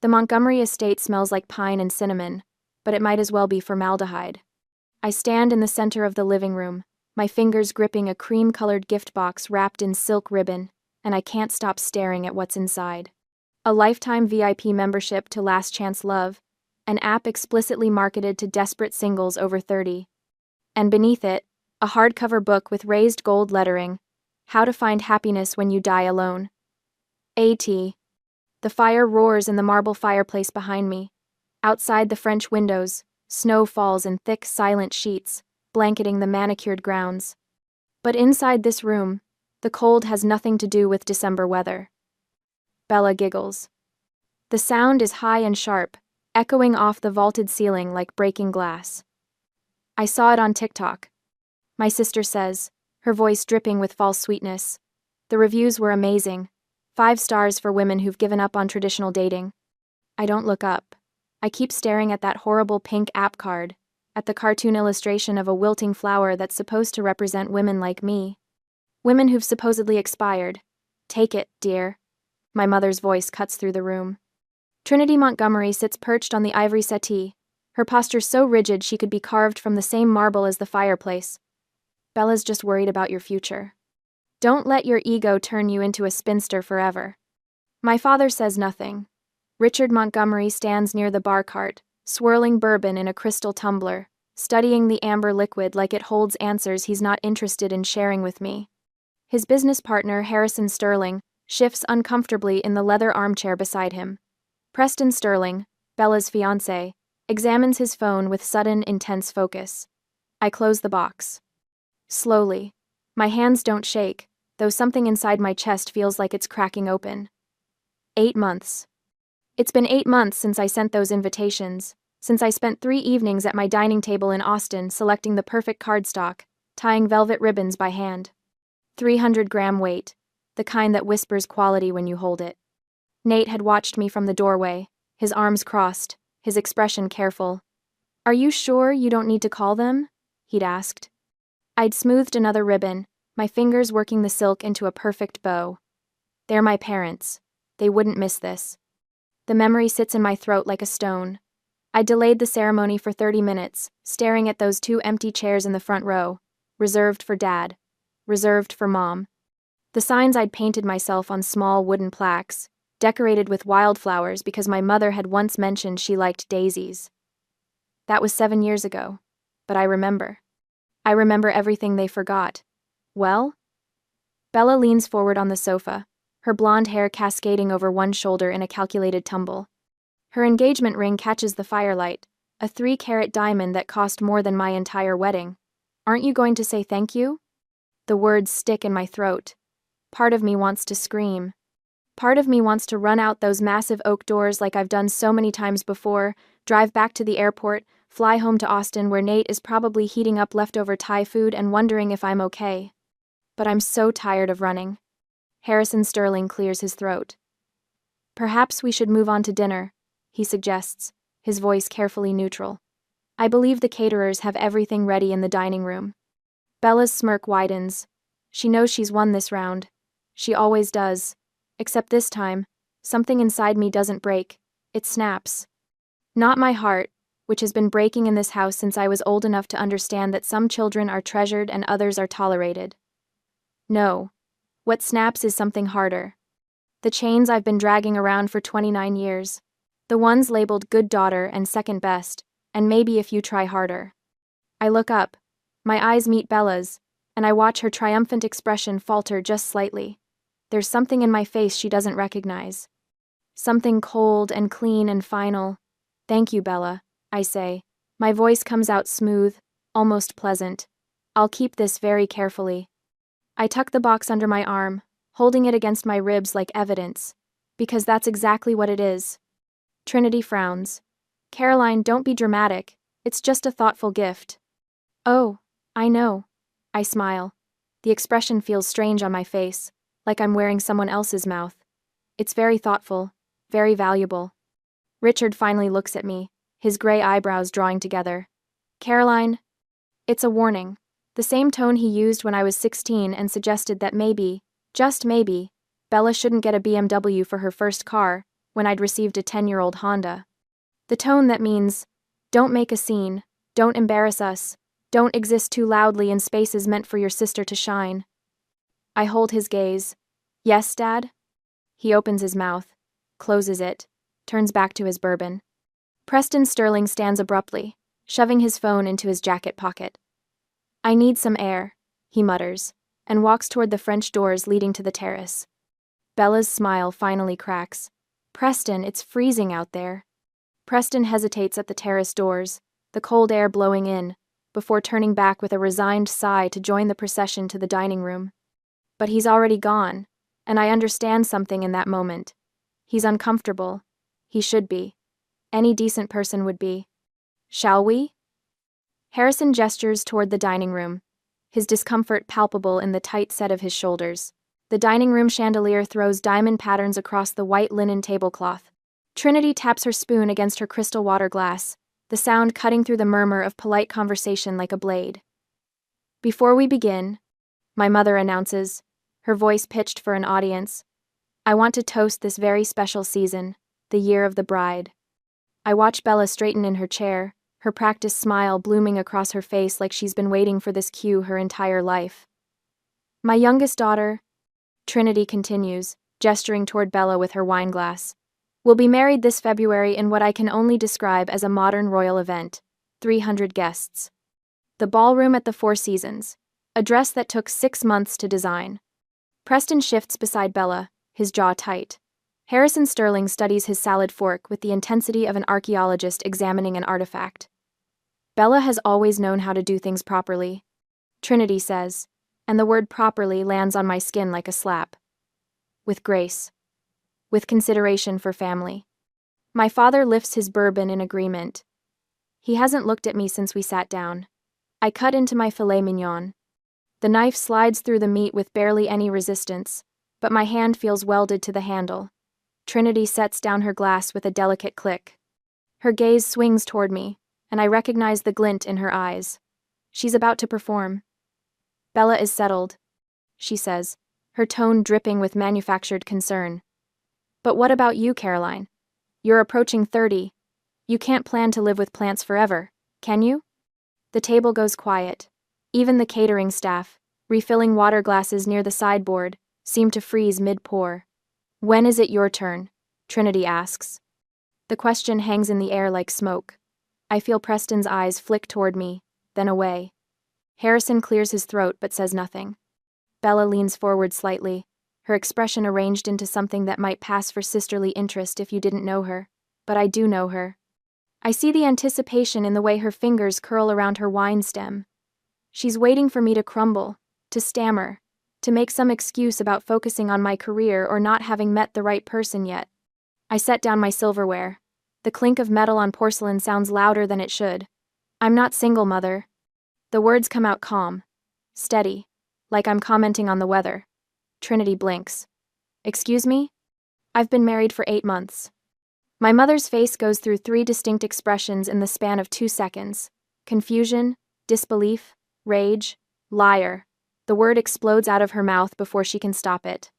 The Montgomery estate smells like pine and cinnamon, but it might as well be formaldehyde. I stand in the center of the living room, my fingers gripping a cream-colored gift box wrapped in silk ribbon, and I can't stop staring at what's inside. A lifetime VIP membership to Last Chance Love, an app explicitly marketed to desperate singles over 30. And beneath it, a hardcover book with raised gold lettering, How to Find Happiness When You Die Alone. A.T. The fire roars in the marble fireplace behind me. Outside the French windows, snow falls in thick, silent sheets, blanketing the manicured grounds. But inside this room, the cold has nothing to do with December weather. Bella giggles. The sound is high and sharp, echoing off the vaulted ceiling like breaking glass. I saw it on TikTok. My sister says, her voice dripping with false sweetness. The reviews were amazing. 5 stars for women who've given up on traditional dating. I don't look up. I keep staring at that horrible pink app card, at the cartoon illustration of a wilting flower that's supposed to represent women like me. Women who've supposedly expired. Take it, dear. My mother's voice cuts through the room. Trinity Montgomery sits perched on the ivory settee, her posture so rigid she could be carved from the same marble as the fireplace. Bella's just worried about your future. Don't let your ego turn you into a spinster forever. My father says nothing. Richard Montgomery stands near the bar cart, swirling bourbon in a crystal tumbler, studying the amber liquid like it holds answers he's not interested in sharing with me. His business partner, Harrison Sterling, shifts uncomfortably in the leather armchair beside him. Preston Sterling, Bella's fiancé, examines his phone with sudden, intense focus. I close the box. Slowly. My hands don't shake, though something inside my chest feels like it's cracking open. 8 months. It's been 8 months since I sent those invitations, since I spent 3 evenings at my dining table in Austin selecting the perfect cardstock, tying velvet ribbons by hand. 300-gram weight, the kind that whispers quality when you hold it. Nate had watched me from the doorway, his arms crossed, his expression careful. "Are you sure you don't need to call them?" he'd asked. I'd smoothed another ribbon, my fingers working the silk into a perfect bow. They're my parents. They wouldn't miss this. The memory sits in my throat like a stone. I delayed the ceremony for 30 minutes, staring at those 2 empty chairs in the front row, reserved for Dad, reserved for Mom. The signs I'd painted myself on small wooden plaques, decorated with wildflowers because my mother had once mentioned she liked daisies. That was 7 years ago, but I remember. I remember everything they forgot. Well? Bella leans forward on the sofa, her blonde hair cascading over one shoulder in a calculated tumble. Her engagement ring catches the firelight, a 3-carat diamond that cost more than my entire wedding. Aren't you going to say thank you? The words stick in my throat. Part of me wants to scream. Part of me wants to run out those massive oak doors like I've done so many times before, drive back to the airport, fly home to Austin where Nate is probably heating up leftover Thai food and wondering if I'm okay. But I'm so tired of running. Harrison Sterling clears his throat. "Perhaps we should move on to dinner," he suggests, his voice carefully neutral. I believe the caterers have everything ready in the dining room. Bella's smirk widens. She knows she's won this round. She always does. Except this time, something inside me doesn't break. It snaps. Not my heart, which has been breaking in this house since I was old enough to understand that some children are treasured and others are tolerated. No. What snaps is something harder. The chains I've been dragging around for 29 years. The ones labeled good daughter and second best, and maybe if you try harder. I look up. My eyes meet Bella's, and I watch her triumphant expression falter just slightly. There's something in my face she doesn't recognize. Something cold and clean and final. "Thank you, Bella," I say. My voice comes out smooth, almost pleasant. I'll keep this very carefully. I tuck the box under my arm, holding it against my ribs like evidence, because that's exactly what it is. Trinity frowns. "Caroline, don't be dramatic. It's just a thoughtful gift." "Oh, I know." I smile. The expression feels strange on my face, like I'm wearing someone else's mouth. It's very thoughtful, very valuable. Richard finally looks at me, his gray eyebrows drawing together. "Caroline." It's a warning. The same tone he used when I was 16 and suggested that maybe, just maybe, Bella shouldn't get a BMW for her first car, when I'd received a 10-year-old Honda. The tone that means, don't make a scene, don't embarrass us, don't exist too loudly in spaces meant for your sister to shine. I hold his gaze. Yes, Dad? He opens his mouth, closes it, turns back to his bourbon. Preston Sterling stands abruptly, shoving his phone into his jacket pocket. I need some air, he mutters, and walks toward the French doors leading to the terrace. Bella's smile finally cracks. Preston, it's freezing out there. Preston hesitates at the terrace doors, the cold air blowing in, before turning back with a resigned sigh to join the procession to the dining room. But he's already gone, and I understand something in that moment. He's uncomfortable. He should be. Any decent person would be. Shall we? Harrison gestures toward the dining room, his discomfort palpable in the tight set of his shoulders. The dining room chandelier throws diamond patterns across the white linen tablecloth. Trinity taps her spoon against her crystal water glass, the sound cutting through the murmur of polite conversation like a blade. Before we begin, my mother announces, her voice pitched for an audience, I want to toast this very special season, the year of the bride. I watch Bella straighten in her chair, her practiced smile blooming across her face like she's been waiting for this cue her entire life. My youngest daughter, Trinity continues, gesturing toward Bella with her wine glass, will be married this February in what I can only describe as a modern royal event, 300 guests. The ballroom at the Four Seasons, a dress that took 6 months to design. Preston shifts beside Bella, his jaw tight. Harrison Sterling studies his salad fork with the intensity of an archaeologist examining an artifact. Bella has always known how to do things properly, Trinity says, and the word properly lands on my skin like a slap. With grace. With consideration for family. My father lifts his bourbon in agreement. He hasn't looked at me since we sat down. I cut into my filet mignon. The knife slides through the meat with barely any resistance, but my hand feels welded to the handle. Trinity sets down her glass with a delicate click. Her gaze swings toward me, and I recognize the glint in her eyes. She's about to perform. Bella is settled, she says, her tone dripping with manufactured concern. But what about you, Caroline? You're approaching 30. You can't plan to live with plants forever, can you? The table goes quiet. Even the catering staff, refilling water glasses near the sideboard, seem to freeze mid-pour. When is it your turn? Trinity asks. The question hangs in the air like smoke. I feel Preston's eyes flick toward me, then away. Harrison clears his throat but says nothing. Bella leans forward slightly, her expression arranged into something that might pass for sisterly interest if you didn't know her, but I do know her. I see the anticipation in the way her fingers curl around her wine stem. She's waiting for me to crumble, to stammer, to make some excuse about focusing on my career or not having met the right person yet. I set down my silverware. The clink of metal on porcelain sounds louder than it should. I'm not single, Mother. The words come out calm, steady, like I'm commenting on the weather. Trinity blinks. Excuse me? I've been married for 8 months. My mother's face goes through 3 distinct expressions in the span of 2 seconds. Confusion, disbelief, rage, liar. The word explodes out of her mouth before she can stop it.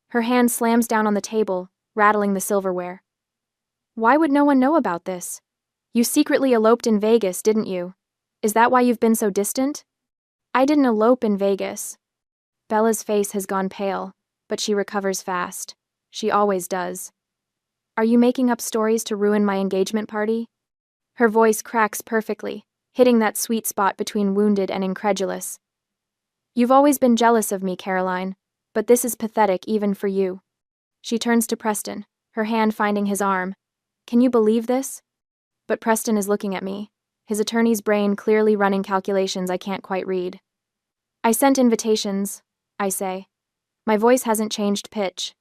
Her hand slams down on the table, rattling the silverware. Why would no one know about this? You secretly eloped in Vegas, didn't you? Is that why you've been so distant? I didn't elope in Vegas. Bella's face has gone pale, but she recovers fast. She always does. Are you making up stories to ruin my engagement party? Her voice cracks perfectly, hitting that sweet spot between wounded and incredulous. You've always been jealous of me, Caroline, but this is pathetic even for you. She turns to Preston, her hand finding his arm. Can you believe this? But Preston is looking at me, his attorney's brain clearly running calculations I can't quite read. I sent invitations, I say. My voice hasn't changed pitch.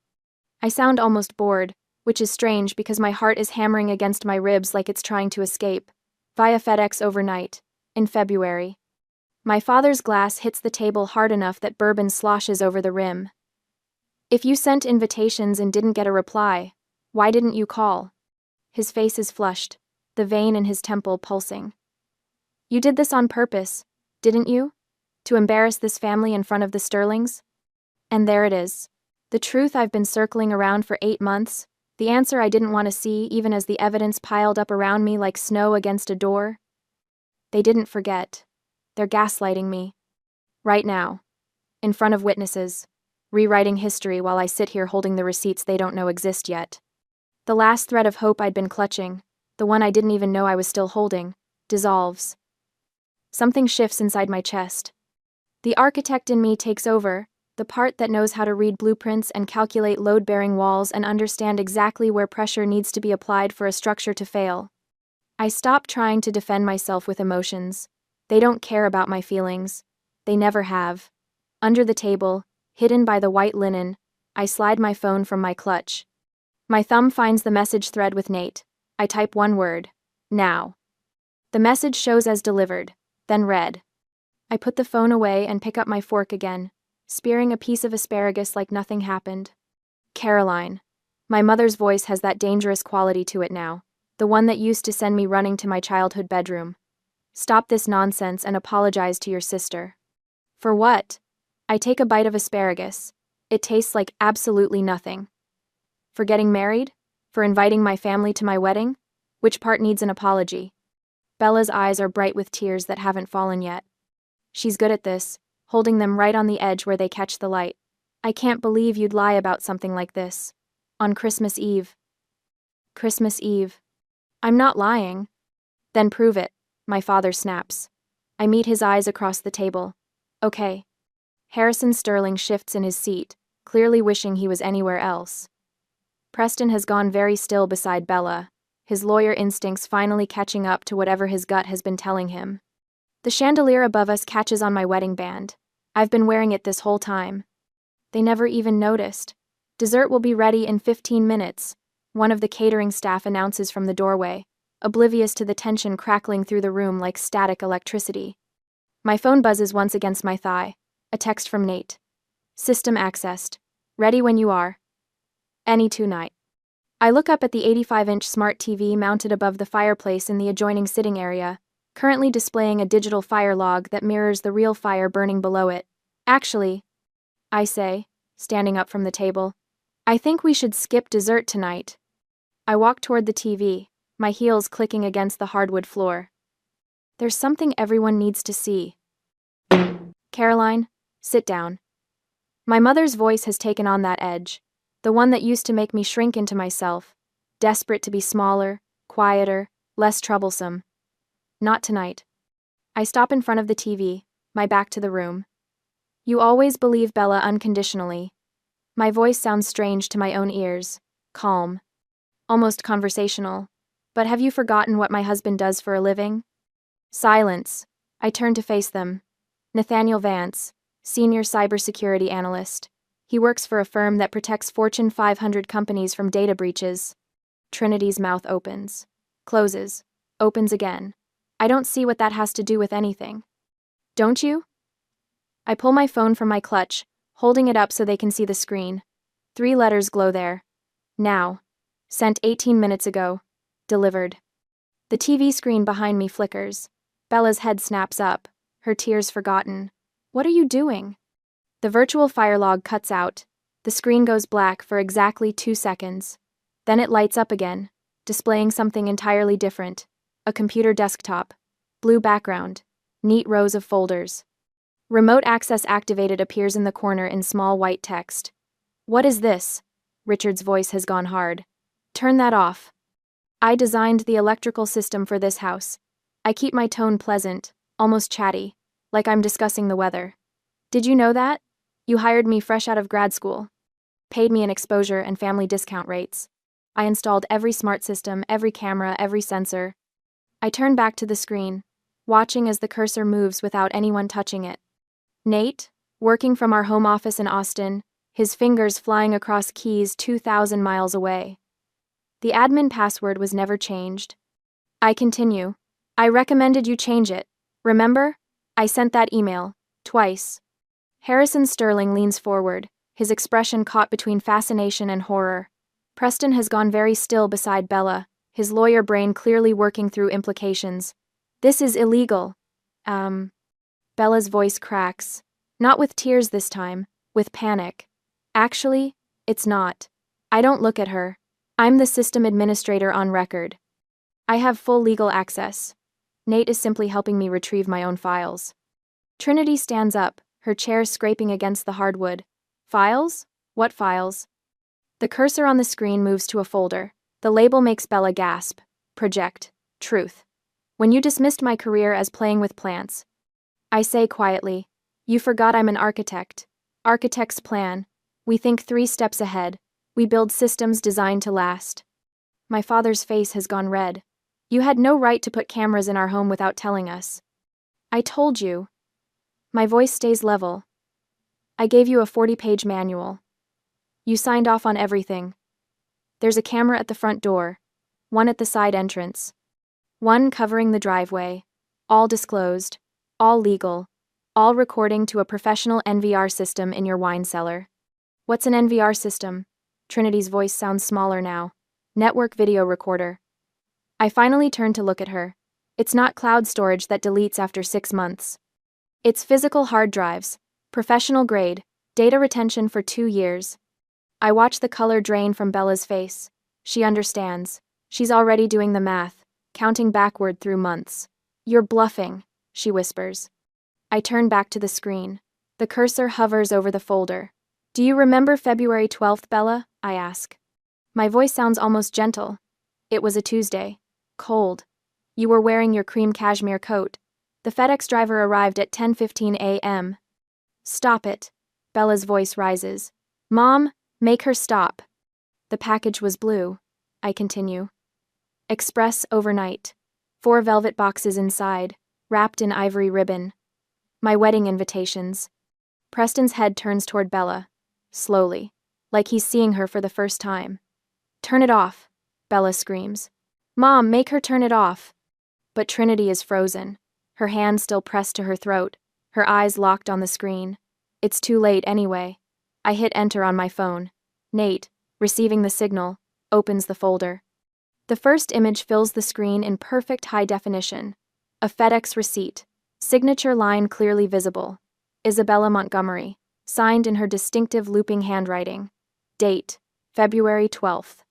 I sound almost bored, which is strange because my heart is hammering against my ribs like it's trying to escape. Via FedEx overnight, in February. My father's glass hits the table hard enough that bourbon sloshes over the rim. If you sent invitations and didn't get a reply, why didn't you call? His face is flushed, the vein in his temple pulsing. You did this on purpose, didn't you? To embarrass this family in front of the Sterlings? And there it is. The truth I've been circling around for 8 months, The answer I didn't want to see, even as the evidence piled up around me like snow against a door. They didn't forget. They're gaslighting me. Right now. In front of witnesses. Rewriting history while I sit here holding the receipts they don't know exist yet. The last thread of hope I'd been clutching, the one I didn't even know I was still holding, dissolves. Something shifts inside my chest. The architect in me takes over, the part that knows how to read blueprints and calculate load-bearing walls and understand exactly where pressure needs to be applied for a structure to fail. I stop trying to defend myself with emotions. They don't care about my feelings. They never have. Under the table, hidden by the white linen, I slide my phone from my clutch. My thumb finds the message thread with Nate. I type one word. Now. The message shows as delivered, then read. I put the phone away and pick up my fork again, spearing a piece of asparagus like nothing happened. Caroline. My mother's voice has that dangerous quality to it now, the one that used to send me running to my childhood bedroom. Stop this nonsense and apologize to your sister. For what? I take a bite of asparagus. It tastes like absolutely nothing. For getting married? For inviting my family to my wedding? Which part needs an apology? Bella's eyes are bright with tears that haven't fallen yet. She's good at this, holding them right on the edge where they catch the light. I can't believe you'd lie about something like this. On Christmas Eve. Christmas Eve. I'm not lying. Then prove it, my father snaps. I meet his eyes across the table. Okay. Harrison Sterling shifts in his seat, clearly wishing he was anywhere else. Preston has gone very still beside Bella, his lawyer instincts finally catching up to whatever his gut has been telling him. The chandelier above us catches on my wedding band. I've been wearing it this whole time. They never even noticed. Dessert will be ready in 15 minutes, one of the catering staff announces from the doorway, oblivious to the tension crackling through the room like static electricity. My phone buzzes once against my thigh. A text from Nate. System accessed. Ready when you are. Any tonight. I look up at the 85-inch smart TV mounted above the fireplace in the adjoining sitting area, currently displaying a digital fire log that mirrors the real fire burning below it. Actually, I say, standing up from the table, I think we should skip dessert tonight. I walk toward the TV, my heels clicking against the hardwood floor. There's something everyone needs to see. Caroline, sit down. My mother's voice has taken on that edge, the one that used to make me shrink into myself, desperate to be smaller, quieter, less troublesome. Not tonight. I stop in front of the TV, my back to the room. You always believe Bella unconditionally. My voice sounds strange to my own ears, calm, almost conversational. But have you forgotten what my husband does for a living? Silence. I turn to face them. Nathaniel Vance, senior cybersecurity analyst. He works for a firm that protects Fortune 500 companies from data breaches. Trinity's mouth opens, closes, opens again. I don't see what that has to do with anything. Don't you? I pull my phone from my clutch, holding it up so they can see the screen. 3 letters glow there. Now. Sent 18 minutes ago. Delivered. The TV screen behind me flickers. Bella's head snaps up, her tears forgotten. What are you doing? The virtual fire log cuts out. The screen goes black for exactly 2 seconds. Then it lights up again, displaying something entirely different. A computer desktop. Blue background. Neat rows of folders. Remote access activated appears in the corner in small white text. What is this? Richard's voice has gone hard. Turn that off. I designed the electrical system for this house. I keep my tone pleasant, almost chatty, like I'm discussing the weather. Did you know that? You hired me fresh out of grad school. Paid me an exposure and family discount rates. I installed every smart system, every camera, every sensor. I turn back to the screen, watching as the cursor moves without anyone touching it. Nate, working from our home office in Austin, his fingers flying across keys 2,000 miles away. The admin password was never changed. I continue. I recommended you change it. Remember? I sent that email. Twice. Harrison Sterling leans forward, his expression caught between fascination and horror. Preston has gone very still beside Bella, his lawyer brain clearly working through implications. This is illegal. Bella's voice cracks. Not with tears this time, with panic. Actually, it's not. I don't look at her. I'm the system administrator on record. I have full legal access. Nate is simply helping me retrieve my own files. Trinity stands up, her chair scraping against the hardwood. Files? What files? The cursor on the screen moves to a folder. The label makes Bella gasp. Project. Truth. When you dismissed my career as playing with plants. I say quietly, you forgot I'm an architect. Architects plan. We think 3 steps ahead. We build systems designed to last. My father's face has gone red. You had no right to put cameras in our home without telling us. I told you. My voice stays level. I gave you a 40-page manual. You signed off on everything. There's a camera at the front door, one at the side entrance, one covering the driveway, all disclosed, all legal, all recording to a professional NVR system in your wine cellar. What's an NVR system? Trinity's voice sounds smaller now. Network video recorder. I finally turn to look at her. It's not cloud storage that deletes after 6 months. It's physical hard drives, professional grade, data retention for 2 years. I watch the color drain from Bella's face. She understands. She's already doing the math, counting backward through months. You're bluffing, she whispers. I turn back to the screen. The cursor hovers over the folder. Do you remember February 12th, Bella? I ask. My voice sounds almost gentle. It was a Tuesday. Cold. You were wearing your cream cashmere coat. The FedEx driver arrived at 10:15 a.m. Stop it. Bella's voice rises. Mom, make her stop. The package was blue. I continue. Express overnight. 4 velvet boxes inside, wrapped in ivory ribbon. My wedding invitations. Preston's head turns toward Bella, slowly, like he's seeing her for the first time. Turn it off, Bella screams. Mom, make her turn it off. But Trinity is frozen, her hand still pressed to her throat, her eyes locked on the screen. It's too late anyway. I hit enter on my phone. Nate, receiving the signal, opens the folder. The first image fills the screen in perfect high definition. A FedEx receipt, signature line clearly visible. Isabella Montgomery, signed in her distinctive looping handwriting. Date, February 12th.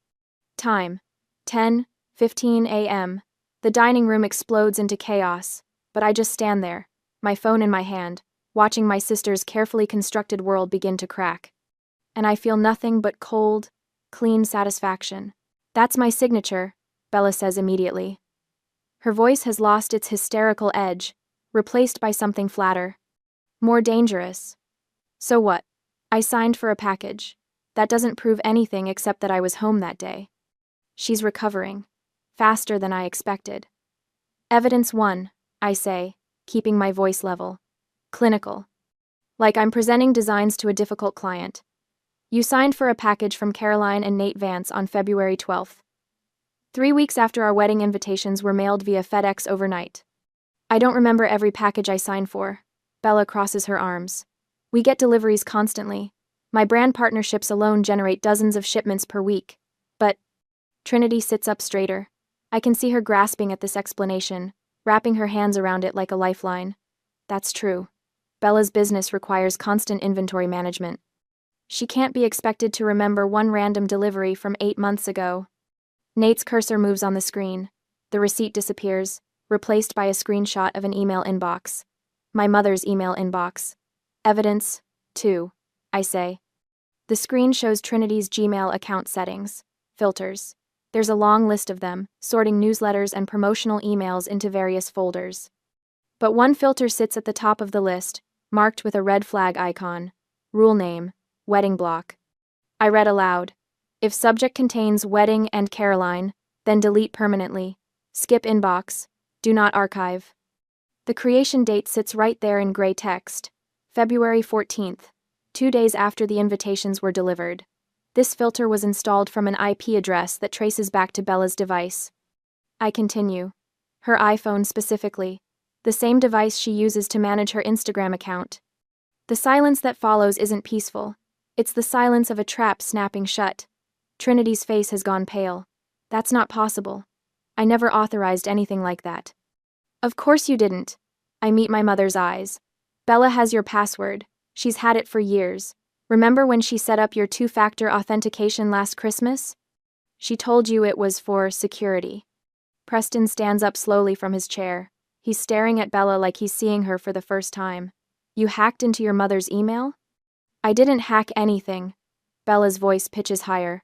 Time, 10:15 a.m. The dining room explodes into chaos, but I just stand there, my phone in my hand, watching my sister's carefully constructed world begin to crack. And I feel nothing but cold, clean satisfaction. That's my signature, Bella says immediately. Her voice has lost its hysterical edge, replaced by something flatter. More dangerous. So what? I signed for a package. That doesn't prove anything except that I was home that day. She's recovering. Faster than I expected. Evidence 1, I say, keeping my voice level. Clinical. Like I'm presenting designs to a difficult client. You signed for a package from Caroline and Nate Vance on February 12th. 3 weeks after our wedding invitations were mailed via FedEx overnight. I don't remember every package I signed for. Bella crosses her arms. We get deliveries constantly. My brand partnerships alone generate dozens of shipments per week. But Trinity sits up straighter. I can see her grasping at this explanation, wrapping her hands around it like a lifeline. That's true. Bella's business requires constant inventory management. She can't be expected to remember one random delivery from 8 months ago. Nate's cursor moves on the screen. The receipt disappears, replaced by a screenshot of an email inbox. My mother's email inbox. Evidence 2, I say. The screen shows Trinity's Gmail account settings. Filters. There's a long list of them, sorting newsletters and promotional emails into various folders. But one filter sits at the top of the list, marked with a red flag icon. Rule name, wedding block. I read aloud. If subject contains wedding and Caroline, then delete permanently. Skip inbox. Do not archive. The creation date sits right there in gray text. February 14th, 2 days after the invitations were delivered. This filter was installed from an IP address that traces back to Bella's device. I continue. Her iPhone specifically. The same device she uses to manage her Instagram account. The silence that follows isn't peaceful. It's the silence of a trap snapping shut. Trinity's face has gone pale. That's not possible. I never authorized anything like that. Of course you didn't. I meet my mother's eyes. Bella has your password. She's had it for years. Remember when she set up your 2-factor authentication last Christmas? She told you it was for security. Preston stands up slowly from his chair. He's staring at Bella like he's seeing her for the first time. You hacked into your mother's email? I didn't hack anything. Bella's voice pitches higher.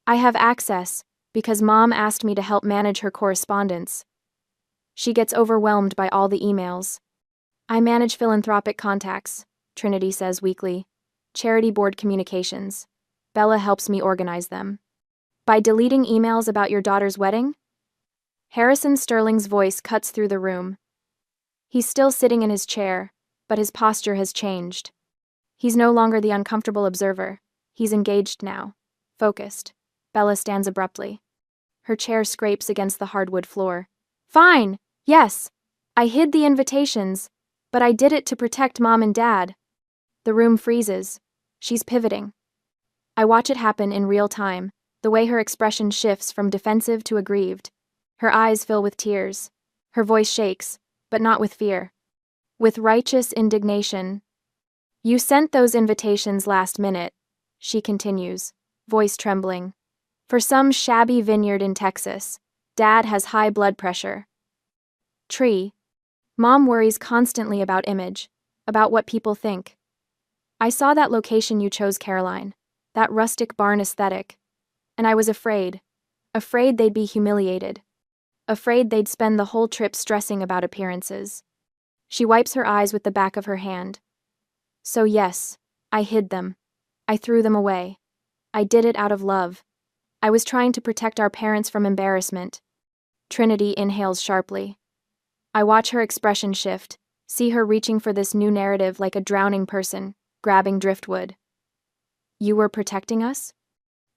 I have access, because Mom asked me to help manage her correspondence. She gets overwhelmed by all the emails. I manage philanthropic contacts, Trinity says weakly. Charity board communications. Bella helps me organize them. By deleting emails about your daughter's wedding? Harrison Sterling's voice cuts through the room. He's still sitting in his chair, but his posture has changed. He's no longer the uncomfortable observer. He's engaged now. Focused. Bella stands abruptly. Her chair scrapes against the hardwood floor. Fine, yes. I hid the invitations, but I did it to protect Mom and Dad. The room freezes. She's pivoting. I watch it happen in real time, the way her expression shifts from defensive to aggrieved. Her eyes fill with tears. Her voice shakes, but not with fear. With righteous indignation. You sent those invitations last minute, she continues, voice trembling. For some shabby vineyard in Texas. Dad has high blood pressure. Tree. Mom worries constantly about image, about what people think. I saw that location you chose, Caroline, that rustic barn aesthetic, and I was afraid they'd be humiliated, afraid they'd spend the whole trip stressing about appearances. She wipes her eyes with the back of her hand. So yes, I hid them. I threw them away. I did it out of love. I was trying to protect our parents from embarrassment. Trinity inhales sharply. I watch her expression shift, see her reaching for this new narrative like a drowning person, grabbing driftwood. You were protecting us?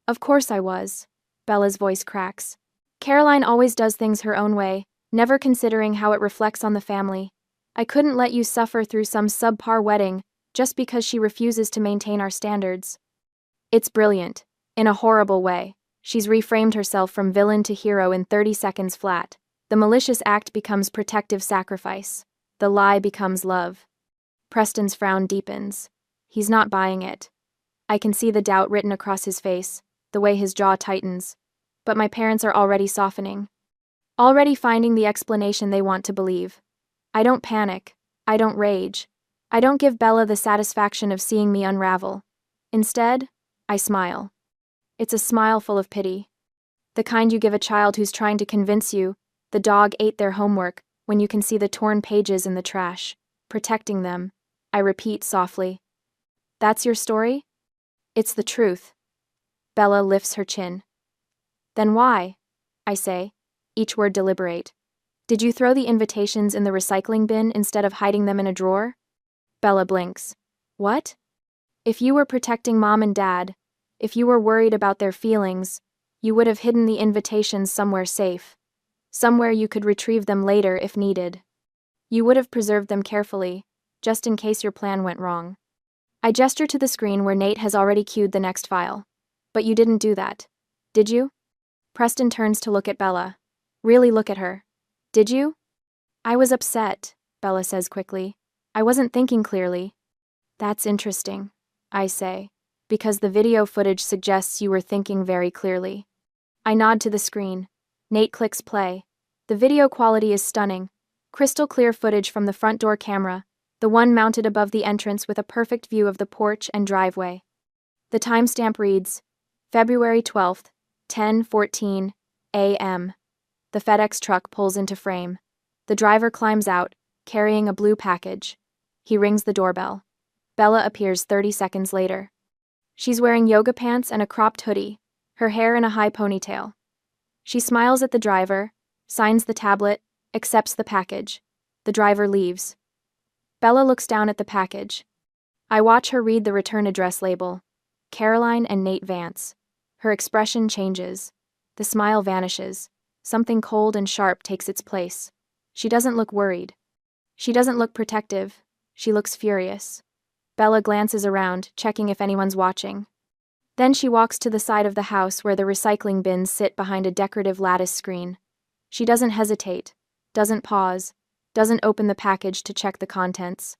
Of course I was. Bella's voice cracks. Caroline always does things her own way, never considering how it reflects on the family. I couldn't let you suffer through some subpar wedding just because she refuses to maintain our standards. It's brilliant, in a horrible way. She's reframed herself from villain to hero in 30 seconds flat. The malicious act becomes protective sacrifice. The lie becomes love. Preston's frown deepens. He's not buying it. I can see the doubt written across his face, the way his jaw tightens. But my parents are already softening. Already finding the explanation they want to believe. I don't panic. I don't rage. I don't give Bella the satisfaction of seeing me unravel. Instead, I smile. It's a smile full of pity. The kind you give a child who's trying to convince you the dog ate their homework when you can see the torn pages in the trash. Protecting them, I repeat softly. That's your story? It's the truth. Bella lifts her chin. Then why? I say, each word deliberate. Did you throw the invitations in the recycling bin instead of hiding them in a drawer? Bella blinks. What? If you were protecting Mom and Dad, if you were worried about their feelings, you would have hidden the invitations somewhere safe. Somewhere you could retrieve them later if needed. You would have preserved them carefully, just in case your plan went wrong. I gesture to the screen where Nate has already queued the next file. But you didn't do that, did you? Preston turns to look at Bella. Really look at her. Did you? I was upset, Bella says quickly. I wasn't thinking clearly. That's interesting, I say, because the video footage suggests you were thinking very clearly. I nod to the screen. Nate clicks play. The video quality is stunning. Crystal clear footage from the front door camera, the one mounted above the entrance with a perfect view of the porch and driveway. The timestamp reads, February 12th, 10:14 a.m. The FedEx truck pulls into frame. The driver climbs out, carrying a blue package. He rings the doorbell. Bella appears 30 seconds later. She's wearing yoga pants and a cropped hoodie, her hair in a high ponytail. She smiles at the driver, signs the tablet, accepts the package. The driver leaves. Bella looks down at the package. I watch her read the return address label. Caroline and Nate Vance. Her expression changes. The smile vanishes. Something cold and sharp takes its place. She doesn't look worried. She doesn't look protective. She looks furious. Bella glances around, checking if anyone's watching. Then she walks to the side of the house where the recycling bins sit behind a decorative lattice screen. She doesn't hesitate, doesn't pause, doesn't open the package to check the contents.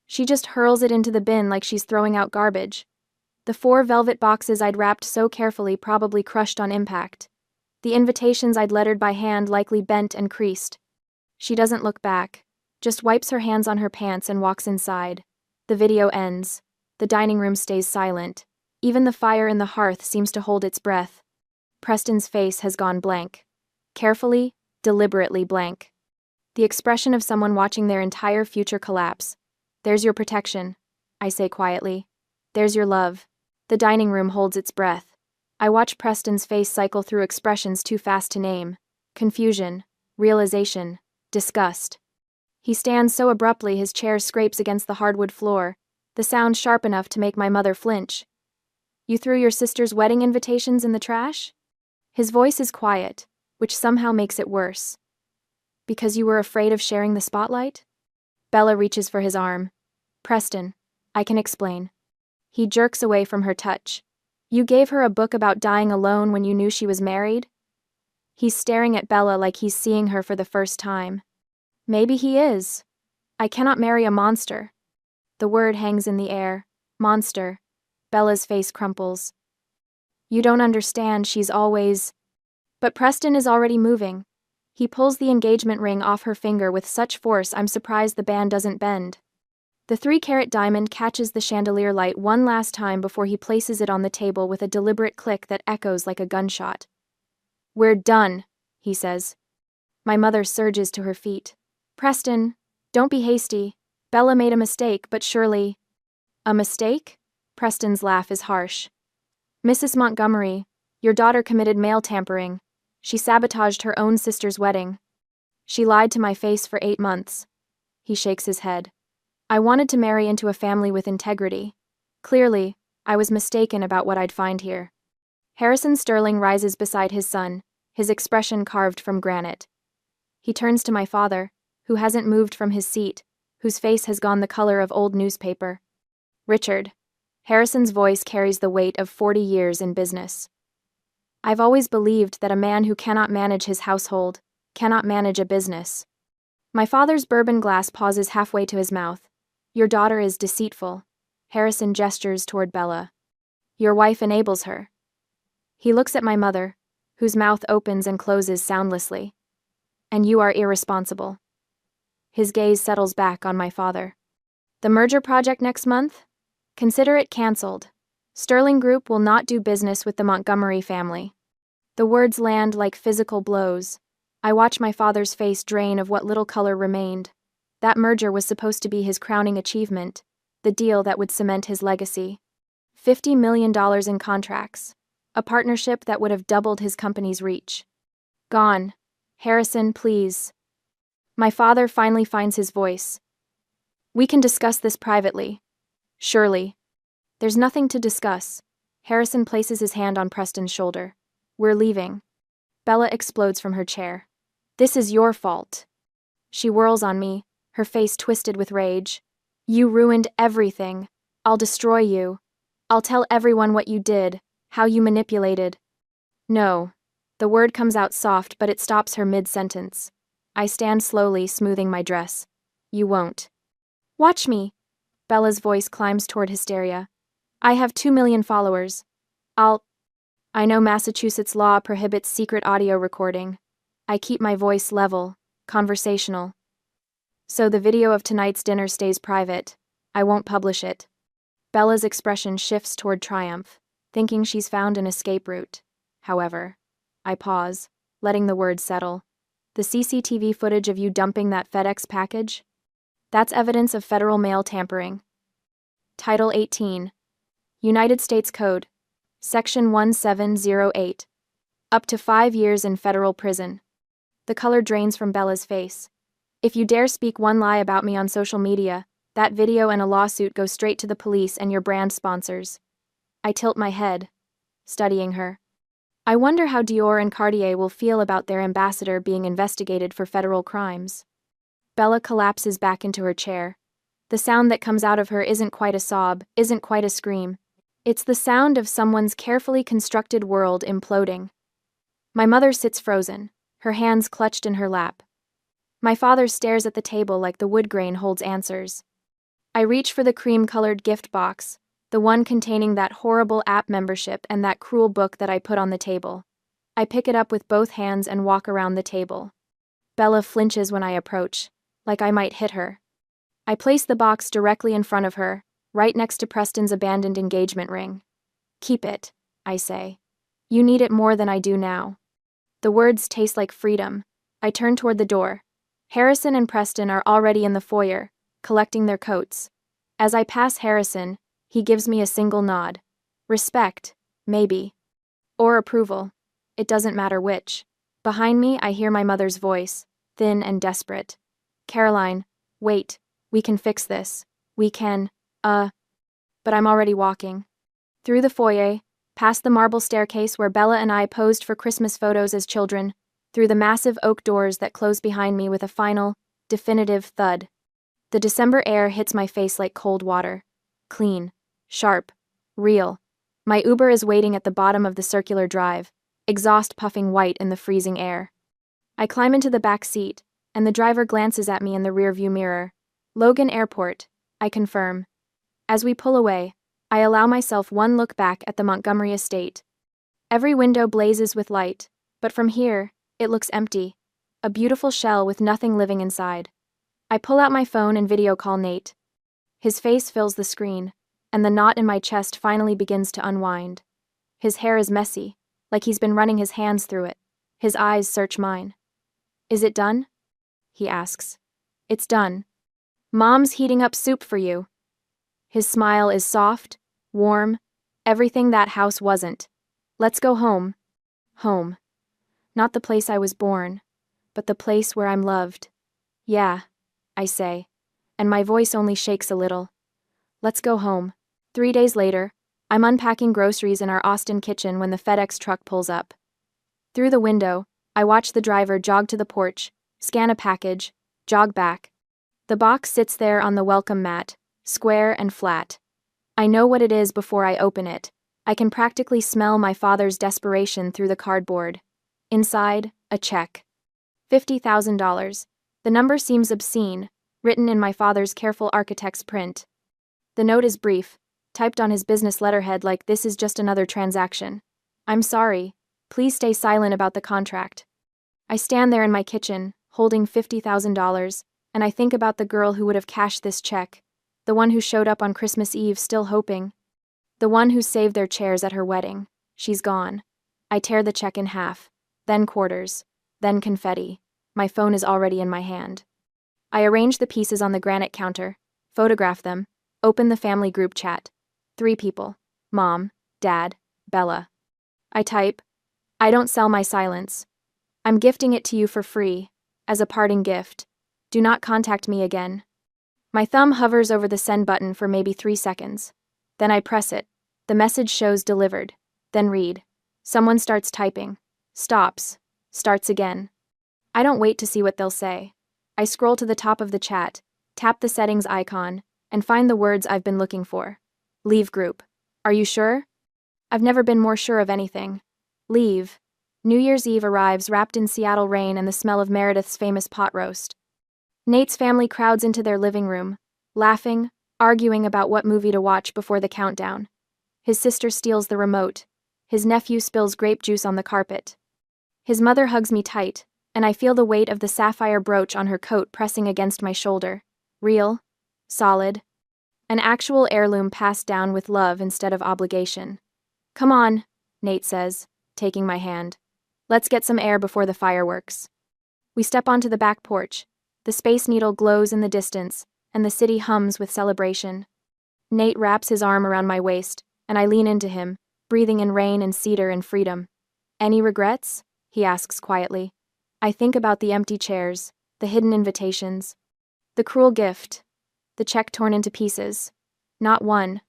She just hurls it into the bin like she's throwing out garbage. The 4 velvet boxes I'd wrapped so carefully probably crushed on impact. The invitations I'd lettered by hand likely bent and creased. She doesn't look back, just wipes her hands on her pants and walks inside. The video ends. The dining room stays silent. Even the fire in the hearth seems to hold its breath. Preston's face has gone blank. Carefully, deliberately blank. The expression of someone watching their entire future collapse. There's your protection, I say quietly. There's your love. The dining room holds its breath. I watch Preston's face cycle through expressions too fast to name. Confusion, realization, disgust. He stands so abruptly his chair scrapes against the hardwood floor, the sound sharp enough to make my mother flinch. You threw your sister's wedding invitations in the trash? His voice is quiet, which somehow makes it worse. Because you were afraid of sharing the spotlight? Bella reaches for his arm. Preston, I can explain. He jerks away from her touch. You gave her a book about dying alone when you knew she was married? He's staring at Bella like he's seeing her for the first time. Maybe he is. I cannot marry a monster. The word hangs in the air. Monster. Bella's face crumples. You don't understand, she's always... But Preston is already moving. He pulls the engagement ring off her finger with such force I'm surprised the band doesn't bend. The 3-carat diamond catches the chandelier light one last time before he places it on the table with a deliberate click that echoes like a gunshot. We're done, he says. My mother surges to her feet. Preston, don't be hasty. Bella made a mistake, but surely... A mistake? Preston's laugh is harsh. Mrs. Montgomery, your daughter committed mail tampering. She sabotaged her own sister's wedding. She lied to my face for 8 months. He shakes his head. I wanted to marry into a family with integrity. Clearly, I was mistaken about what I'd find here. Harrison Sterling rises beside his son, his expression carved from granite. He turns to my father, who hasn't moved from his seat, whose face has gone the color of old newspaper. Richard. Harrison's voice carries the weight of 40 years in business. I've always believed that a man who cannot manage his household cannot manage a business. My father's bourbon glass pauses halfway to his mouth. Your daughter is deceitful. Harrison gestures toward Bella. Your wife enables her. He looks at my mother, whose mouth opens and closes soundlessly. And you are irresponsible. His gaze settles back on my father. The merger project next month? Consider it cancelled. Sterling Group will not do business with the Montgomery family. The words land like physical blows. I watch my father's face drain of what little color remained. That merger was supposed to be his crowning achievement, the deal that would cement his legacy. $50 million in contracts. A partnership that would have doubled his company's reach. Gone. Harrison, please. My father finally finds his voice. We can discuss this privately. Surely. There's nothing to discuss. Harrison places his hand on Preston's shoulder. We're leaving. Bella explodes from her chair. This is your fault. She whirls on me, her face twisted with rage. You ruined everything. I'll destroy you. I'll tell everyone what you did, how you manipulated. No. The word comes out soft, but it stops her mid-sentence. I stand slowly, smoothing my dress. You won't. Watch me. Bella's voice climbs toward hysteria. I have 2 million followers. I know Massachusetts law prohibits secret audio recording. I keep my voice level, conversational. So the video of tonight's dinner stays private. I won't publish it. Bella's expression shifts toward triumph, thinking she's found an escape route. However, I pause, letting the words settle. The CCTV footage of you dumping that FedEx package? That's evidence of federal mail tampering. Title 18. United States Code. Section 1708. Up to 5 years in federal prison. The color drains from Bella's face. If you dare speak one lie about me on social media, that video and a lawsuit go straight to the police and your brand sponsors. I tilt my head, studying her. I wonder how Dior and Cartier will feel about their ambassador being investigated for federal crimes. Bella collapses back into her chair. The sound that comes out of her isn't quite a sob, isn't quite a scream. It's the sound of someone's carefully constructed world imploding. My mother sits frozen, her hands clutched in her lap. My father stares at the table like the wood grain holds answers. I reach for the cream-colored gift box, The one containing that horrible app membership and that cruel book that I put on the table. I pick it up with both hands and walk around the table. Bella flinches when I approach, like I might hit her. I place the box directly in front of her, right next to Preston's abandoned engagement ring. Keep it, I say. You need it more than I do now. The words taste like freedom. I turn toward the door. Harrison and Preston are already in the foyer, collecting their coats. As I pass Harrison, he gives me a single nod. Respect, maybe. Or approval. It doesn't matter which. Behind me, I hear my mother's voice, thin and desperate. Caroline, wait, we can fix this. We can, but I'm already walking. Through the foyer, past the marble staircase where Bella and I posed for Christmas photos as children, through the massive oak doors that close behind me with a final, definitive thud. The December air hits my face like cold water. Clean, sharp, real. My Uber is waiting at the bottom of the circular drive, exhaust puffing white in the freezing air. I climb into the back seat, and the driver glances at me in the rearview mirror. Logan Airport, I confirm. As we pull away, I allow myself one look back at the Montgomery estate. Every window blazes with light, but from here, it looks empty. A beautiful shell with nothing living inside. I pull out my phone and video call Nate. His face fills the screen, and the knot in my chest finally begins to unwind. His hair is messy, like he's been running his hands through it. His eyes search mine. Is it done? He asks. It's done. Mom's heating up soup for you. His smile is soft, warm, everything that house wasn't. Let's go home. Home. Not the place I was born, but the place where I'm loved. Yeah, I say, and my voice only shakes a little. Let's go home. 3 days later, I'm unpacking groceries in our Austin kitchen when the FedEx truck pulls up. Through the window, I watch the driver jog to the porch, scan a package, jog back. The box sits there on the welcome mat, square and flat. I know what it is before I open it. I can practically smell my father's desperation through the cardboard. Inside, a check. $50,000. The number seems obscene, written in my father's careful architect's print. The note is brief, typed on his business letterhead like this is just another transaction. I'm sorry. Please stay silent about the contract. I stand there in my kitchen, holding $50,000, and I think about the girl who would have cashed this check, the one who showed up on Christmas Eve still hoping, the one who saved their chairs at her wedding. She's gone. I tear the check in half, then quarters, then confetti. My phone is already in my hand. I arrange the pieces on the granite counter, photograph them, open the family group chat. 3 people. Mom, Dad, Bella. I type, I don't sell my silence. I'm gifting it to you for free, as a parting gift. Do not contact me again. My thumb hovers over the send button for maybe 3 seconds. Then I press it. The message shows delivered. Then read. Someone starts typing. Stops. Starts again. I don't wait to see what they'll say. I scroll to the top of the chat, tap the settings icon, and find the words I've been looking for. Leave group. Are you sure? I've never been more sure of anything. Leave. New Year's Eve arrives wrapped in Seattle rain and the smell of Meredith's famous pot roast. Nate's family crowds into their living room, laughing, arguing about what movie to watch before the countdown. His sister steals the remote. His nephew spills grape juice on the carpet. His mother hugs me tight, and I feel the weight of the sapphire brooch on her coat pressing against my shoulder. Real. Solid. An actual heirloom passed down with love instead of obligation. Come on, Nate says, taking my hand. Let's get some air before the fireworks. We step onto the back porch. The Space Needle glows in the distance, and the city hums with celebration. Nate wraps his arm around my waist, and I lean into him, breathing in rain and cedar and freedom. Any regrets? He asks quietly. I think about the empty chairs, the hidden invitations, the cruel gift, the check torn into pieces. Not one.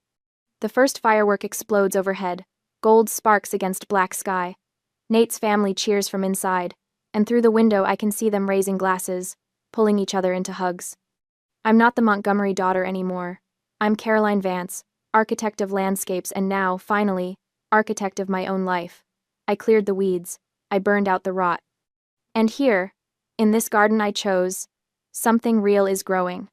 The first firework explodes overhead, gold sparks against black sky. Nate's family cheers from inside, and through the window I can see them raising glasses, pulling each other into hugs. I'm not the Montgomery daughter anymore. I'm Caroline Vance, architect of landscapes and now, finally, architect of my own life. I cleared the weeds. I burned out the rot. And here, in this garden I chose, something real is growing.